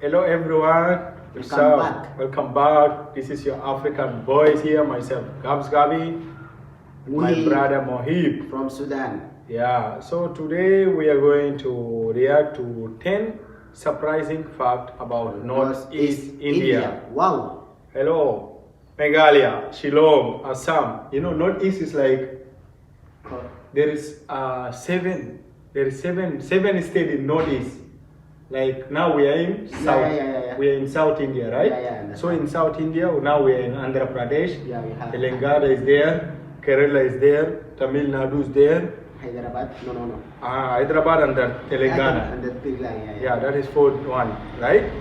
Hello everyone. Welcome back. Welcome back. This is your African boys here. Myself, Gabs Gabi. My brother Mohib from Sudan. Yeah. So today we are going to react to 10 surprising facts about Northeast India. Wow. Hello, Meghalaya, Shillong, Assam. You know, Northeast is like there is seven. There is seven states in Northeast. Like now we are in South. We are in South India, right? So in South India, now we are in Andhra Pradesh. Telangana is there. Kerala is there. Tamil Nadu is there. Hyderabad? No. Hyderabad and Telangana. And Telangana. Yeah, that is fourth one, right?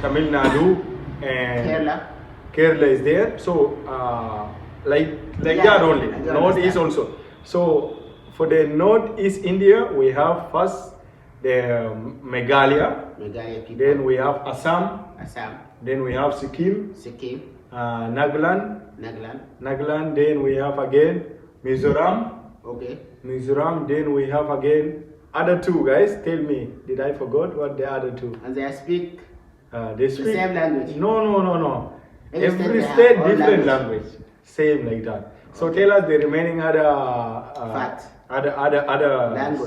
Tamil Nadu and Kerala is there. So like that only. Northeast also. So for the Northeast India, we have first the Meghalaya. Then we have Assam. Then we have Sikkim. Nagaland. Then we have again Mizoram. Mizoram. Then we have again other two guys. Tell me, did I forgot what the other two? And they speak the same language. No. Every state different language. Same like that. So tell us the remaining other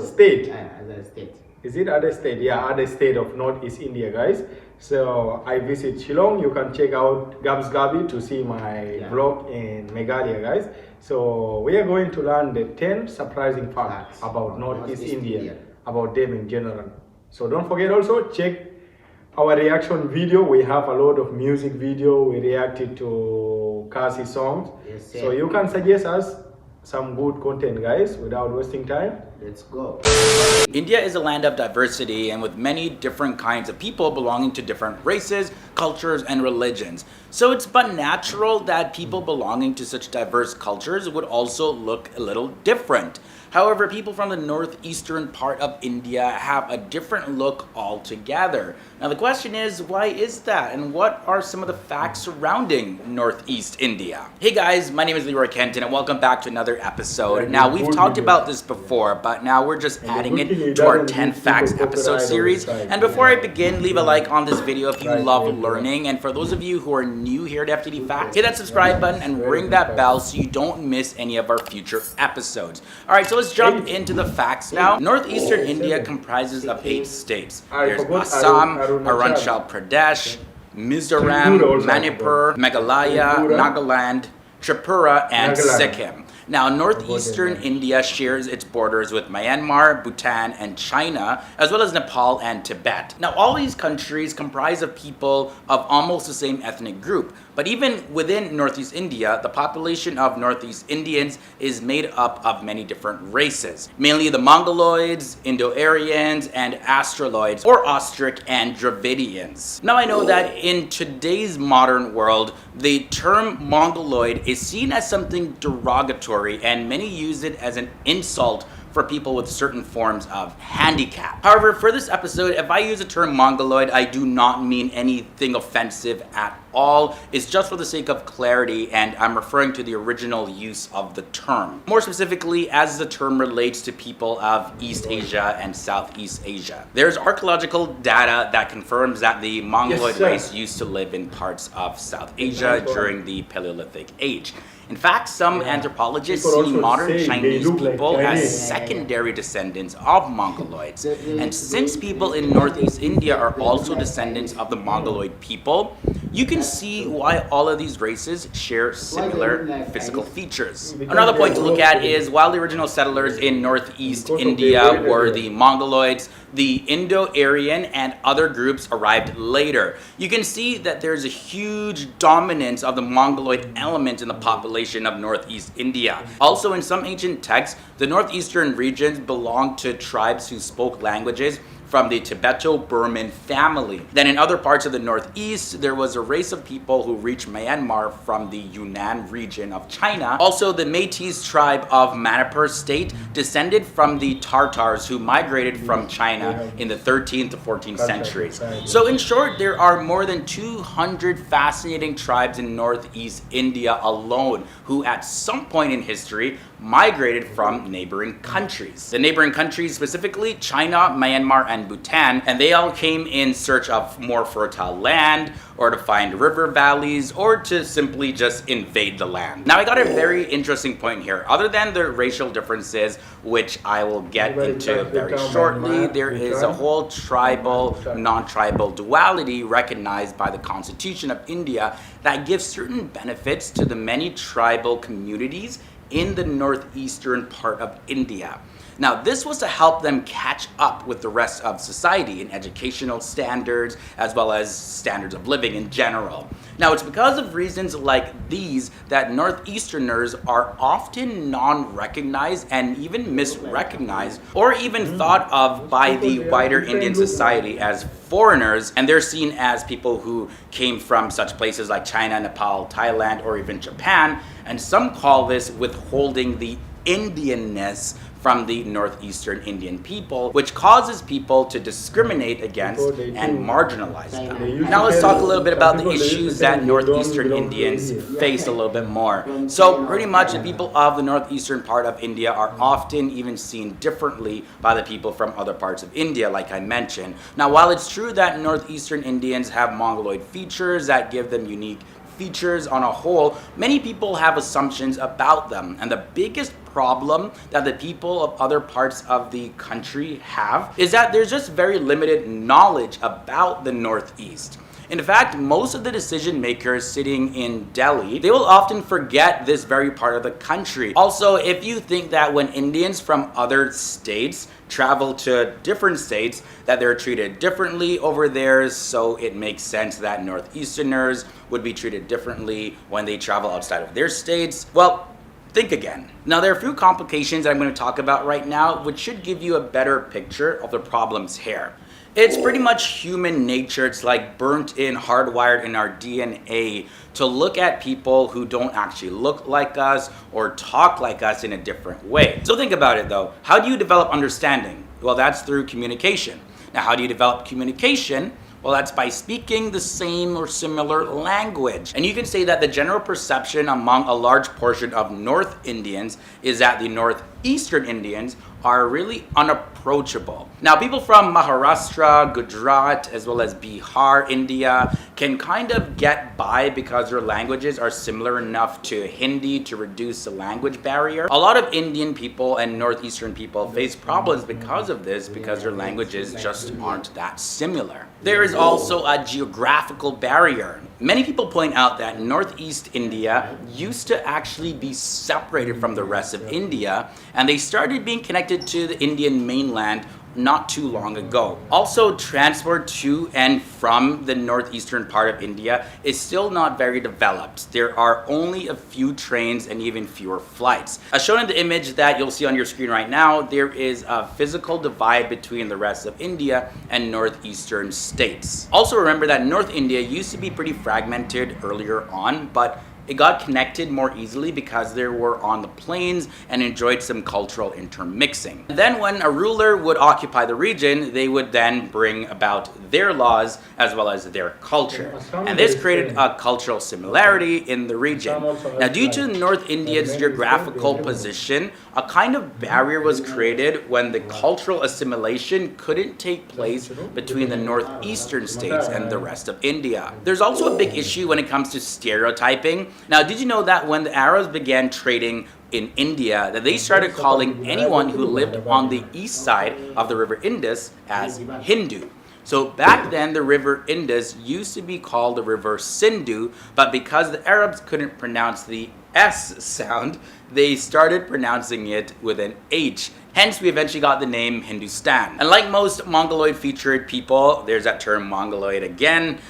state. Other state. Is it other state? Yeah, other state of Northeast India, guys. So I visit Shillong. You can check out Gabs Gabi to see my vlog in Meghalaya, guys. So we are going to learn the 10 surprising facts about Northeast India, about them in general. So don't forget also check our reaction video. We have a lot of music video. We reacted to Khasi songs. So you can suggest us some good content, guys, without wasting time. Let's go. India is a land of diversity and with many different kinds of people belonging to different races, cultures, and religions. So it's but natural that people belonging to such diverse cultures would also look a little different. However, people from the northeastern part of India have a different look altogether. Now the question is, why is that? And what are some of the facts surrounding Northeast India? Hey guys, my name is Leroy Kenton and welcome back to another episode. Now we've talked about this before, but now we're just adding it to our 10 Facts episode series. And before I begin, leave a like on this video if you love learning. And for those of you who are new here at FTD Facts, hit that subscribe button and ring that bell so you don't miss any of our future episodes. Alright, so let's jump into the facts now. Northeastern India comprises of 8 states. There's Assam, Arunachal Pradesh, Mizoram, Manipur, Meghalaya, Nagaland, Tripura, and Sikkim. Now, northeastern India shares its borders with Myanmar, Bhutan, and China, as well as Nepal and Tibet. Now, all these countries comprise of people of almost the same ethnic group. But even within Northeast India, the population of Northeast Indians is made up of many different races, mainly the Mongoloids, Indo-Aryans, and Australoids, or Austric and Dravidians. Now, I know that in today's modern world, the term Mongoloid is seen as something derogatory, and many use it as an insult for people with certain forms of handicap. However, for this episode, if I use the term Mongoloid, I do not mean anything offensive at all. It's just for the sake of clarity, and I'm referring to the original use of the term. More specifically, as the term relates to people of East Asia and Southeast Asia. There's archaeological data that confirms that the Mongoloid race used to live in parts of South Asia during the Paleolithic Age. In fact, some anthropologists see modern Chinese people as secondary descendants of Mongoloids. And since people in Northeast India are also descendants of the Mongoloid people, you can see why all of these races share similar physical features. Another point to look at is while the original settlers in Northeast India were the Mongoloids, the Indo-Aryan and other groups arrived later. You can see that there's a huge dominance of the Mongoloid element in the population of Northeast India. Also, in some ancient texts, the northeastern regions belonged to tribes who spoke languages from the Tibeto-Burman family. Then in other parts of the northeast, there was a race of people who reached Myanmar from the Yunnan region of China. Also, the Métis tribe of Manipur state descended from the Tartars who migrated from China in the 13th to 14th centuries. So in short, there are more than 200 fascinating tribes in northeast India alone who at some point in history migrated from neighboring countries. The neighboring countries, specifically China, Myanmar, and Bhutan, and they all came in search of more fertile land, or to find river valleys, or to simply just invade the land. Now I got a very interesting point here. Other than the racial differences, which I will get into very shortly, there is a whole tribal, non-tribal duality recognized by the Constitution of India that gives certain benefits to the many tribal communities in the northeastern part of India. Now, this was to help them catch up with the rest of society in educational standards as well as standards of living in general. Now, it's because of reasons like these that Northeasterners are often non-recognized and even misrecognized, or even thought of by the wider Indian society as foreigners, and they're seen as people who came from such places like China, Nepal, Thailand, or even Japan, and some call this withholding the Indianness from the northeastern Indian people, which causes people to discriminate against and marginalize them. Now let's talk a little bit about the issues that northeastern Indians face a little bit more. So pretty much the people of the northeastern part of India are often even seen differently by the people from other parts of India, like I mentioned. Now while it's true that northeastern Indians have Mongoloid features that give them unique features on a whole, many people have assumptions about them, and the biggest problem that the people of other parts of the country have is that there's just very limited knowledge about the Northeast. In fact, most of the decision makers sitting in Delhi, they will often forget this very part of the country. Also, if you think that when Indians from other states travel to different states, that they're treated differently over there, so it makes sense that Northeasterners would be treated differently when they travel outside of their states, well, think again. Now, there are a few complications that I'm going to talk about right now, which should give you a better picture of the problems here. It's pretty much human nature. It's like burnt in, hardwired in our DNA to look at people who don't actually look like us or talk like us in a different way. So think about it though. How do you develop understanding? Well, that's through communication. Now, how do you develop communication? Well, that's by speaking the same or similar language. And you can say that the general perception among a large portion of North Indians is that the Northeastern Indians are really unapproachable. Now, people from Maharashtra, Gujarat, as well as Bihar, India, can kind of get by because their languages are similar enough to Hindi to reduce the language barrier. A lot of Indian people and Northeastern people face problems because of this, because their languages just aren't that similar. There is also a geographical barrier. Many people point out that Northeast India used to actually be separated from the rest of India, and they started being connected to the Indian mainland not too long ago. Also, transport to and from the northeastern part of India is still not very developed. There are only a few trains and even fewer flights. As shown in the image that you'll see on your screen right now, there is a physical divide between the rest of India and northeastern states. Also remember that North India used to be pretty fragmented earlier on, but it got connected more easily because they were on the plains and enjoyed some cultural intermixing. And then when a ruler would occupy the region, they would then bring about their laws as well as their culture. And this created a cultural similarity in the region. Now, due to North India's geographical position, a kind of barrier was created when the cultural assimilation couldn't take place between the northeastern states and the rest of India. There's also a big issue when it comes to stereotyping. Now, did you know that when the Arabs began trading in India, that they started calling anyone who lived on the east side of the river Indus as Hindu? So back then, the river Indus used to be called the river Sindhu, but because the Arabs couldn't pronounce the S sound, they started pronouncing it with an H. Hence, we eventually got the name Hindustan. And like most Mongoloid featured people, there's that term Mongoloid again,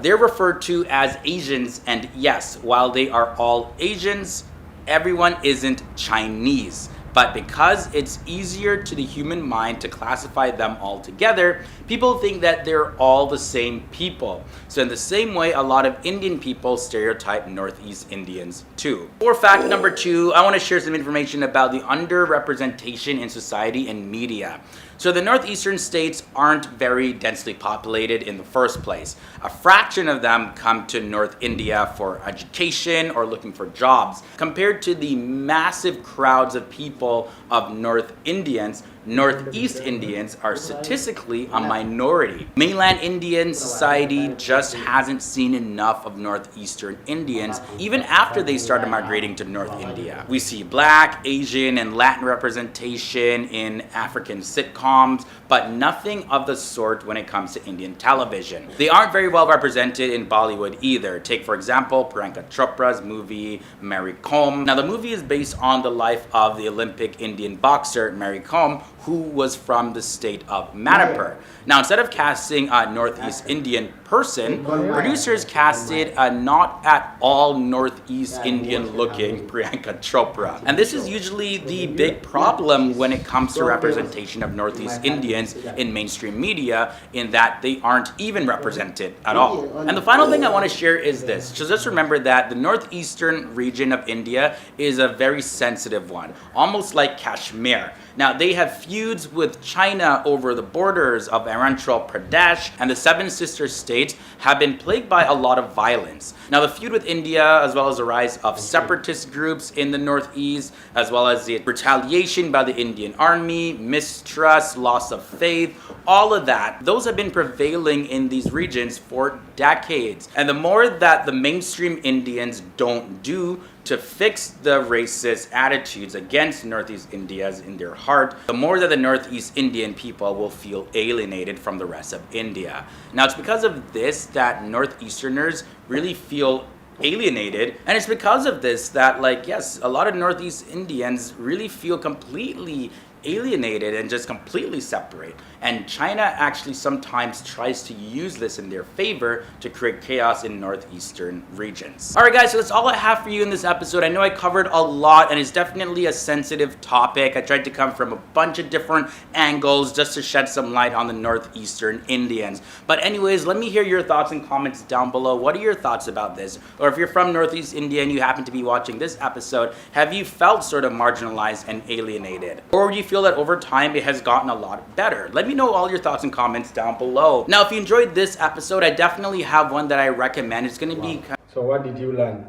they're referred to as Asians, and yes, while they are all Asians, everyone isn't Chinese. But because it's easier to the human mind to classify them all together, people think that they're all the same people. So in the same way, a lot of Indian people stereotype Northeast Indians too. For fact number 2, I want to share some information about the underrepresentation in society and media. So the northeastern states aren't very densely populated in the first place. A fraction of them come to North India for education or looking for jobs. Compared to the massive crowds of people of North Indians, Northeast Indians are statistically a minority. Mainland Indian society just hasn't seen enough of Northeastern Indians even after they started migrating to North India. We see Black, Asian, and Latin representation in African sitcoms, but nothing of the sort when it comes to Indian television. They aren't very well represented in Bollywood either. Take, for example, Priyanka Chopra's movie Mary Kom. Now, the movie is based on the life of the Olympic Indian boxer Mary Kom, who was from the state of Manipur. Now, instead of casting a Northeast Indian person, producers casted a not at all Northeast Indian looking Priyanka Chopra. And this is usually the big problem when it comes to representation of Northeast Indians in mainstream media, in that they aren't even represented at all. And the final thing I want to share is this. So just remember that the northeastern region of India is a very sensitive one, almost like Kashmir. Now, they have feuds with China over the borders of Arunachal Pradesh, and the Seven Sister States have been plagued by a lot of violence. Now, the feud with India, as well as the rise of separatist groups in the northeast, as well as the retaliation by the Indian army, mistrust, loss of faith, all of that, those have been prevailing in these regions for decades. And the more that the mainstream Indians don't do to fix the racist attitudes against Northeast Indians in their heart, the more that the Northeast Indian people will feel alienated from the rest of India. Now, it's because of this that Northeasterners really feel alienated, and it's because of this that, like, yes, a lot of Northeast Indians really feel completely alienated and just completely separate. And China actually sometimes tries to use this in their favor to create chaos in northeastern regions. Alright guys, so that's all I have for you in this episode. I know I covered a lot and it's definitely a sensitive topic. I tried to come from a bunch of different angles just to shed some light on the northeastern Indians. But anyways, let me hear your thoughts and comments down below. What are your thoughts about this? Or if you're from Northeast India and you happen to be watching this episode, have you felt sort of marginalized and alienated? Or do you feel that over time it has gotten a lot better? Let me know all your thoughts and comments down below. Now, if you enjoyed this episode, I definitely have one that I recommend. It's going to be... So what did you learn?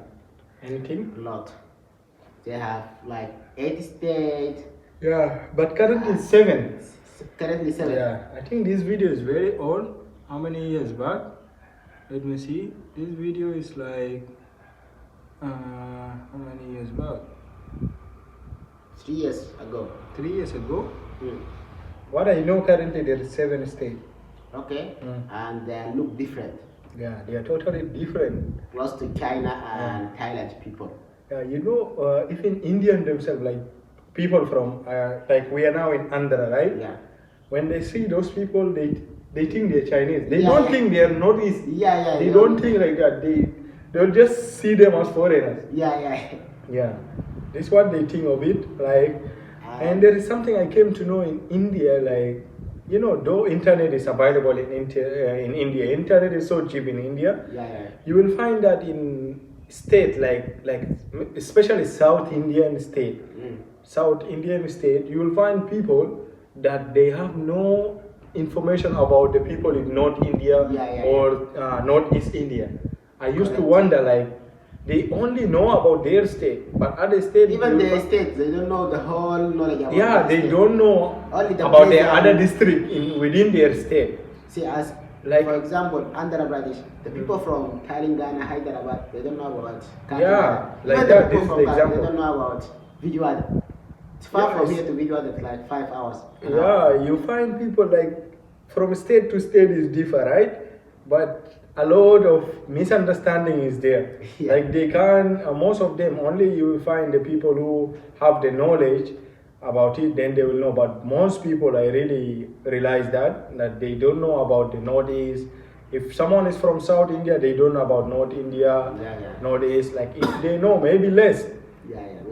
Anything? A lot. They have like 8 states. Yeah, but currently 7. Currently 7. Yeah, I think this video is very old. How many years back? Let me see. This video is like... how many years back? 3 years ago. 3 years ago? What I know currently there is 7 states. Okay. And they look different. Yeah, they are totally different. Close to China and Thailand people. Yeah, you know, even Indian themselves, like people from, like we are now in Andhra, right? Yeah. When they see those people, they think they're Chinese. They don't think they are Northeast. Yeah. They don't think like that. They'll just see them as foreigners. Yeah. This is what they think of it, like, and there is something I came to know in India, like, you know, though internet is available in India, internet is so cheap in India. You will find that in state like especially South Indian state, you will find people that they have no information about the people in North India or Northeast India. I used to wonder, like, they only know about their state, but other states... Even their state, they don't know the whole knowledge about Yeah, they don't know about their other district within their state. See, as like, for example, Andhra Pradesh, the people from Telangana, Hyderabad, they don't know about Khasi. Yeah, like that, this is the example. They don't know about Vijayawada. It's far from here to Vijayawada, it's like 5 hours. Yeah, you find people like from state to state is different, right? But a lot of misunderstanding is there. Like they can't, most of them, only you will find the people who have the knowledge about it, then they will know. But most people, I really realize that they don't know about the Northeast. If someone is from South India, they don't know about North India, Northeast. Like if they know, maybe less,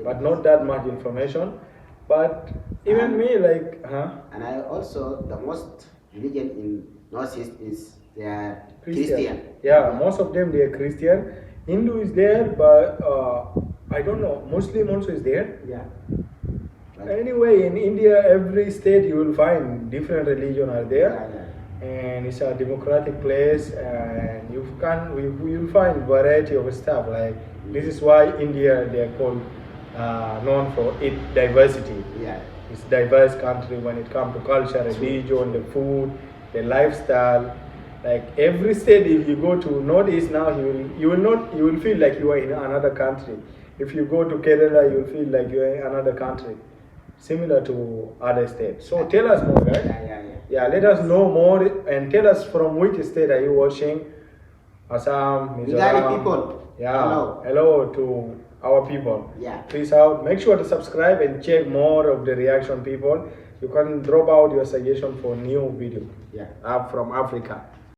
but not that much information. But even me, like, And I also, the most religion in Northeast is they are Christian. Yeah, most of them they are Christian. Hindu is there, but I don't know. Muslim also is there. Yeah. Anyway, in India, every state you will find different religion are there, and it's a democratic place, and you'll find variety of stuff. Like this is why India they are called known for its diversity. It's diverse country when it comes to culture, religion, the food, the lifestyle. Like every state, if you go to Northeast now, you will feel like you are in another country. If you go to Kerala, you will feel like you are in another country, similar to other states. So tell us more, right? Yeah, let us know more and tell us from which state are you watching? Assam, Mizoram. People. Yeah. Hello to our people. Yeah. Peace out. Make sure to subscribe and check more of the reaction people. You can drop out your suggestion for new video. Yeah. From Africa.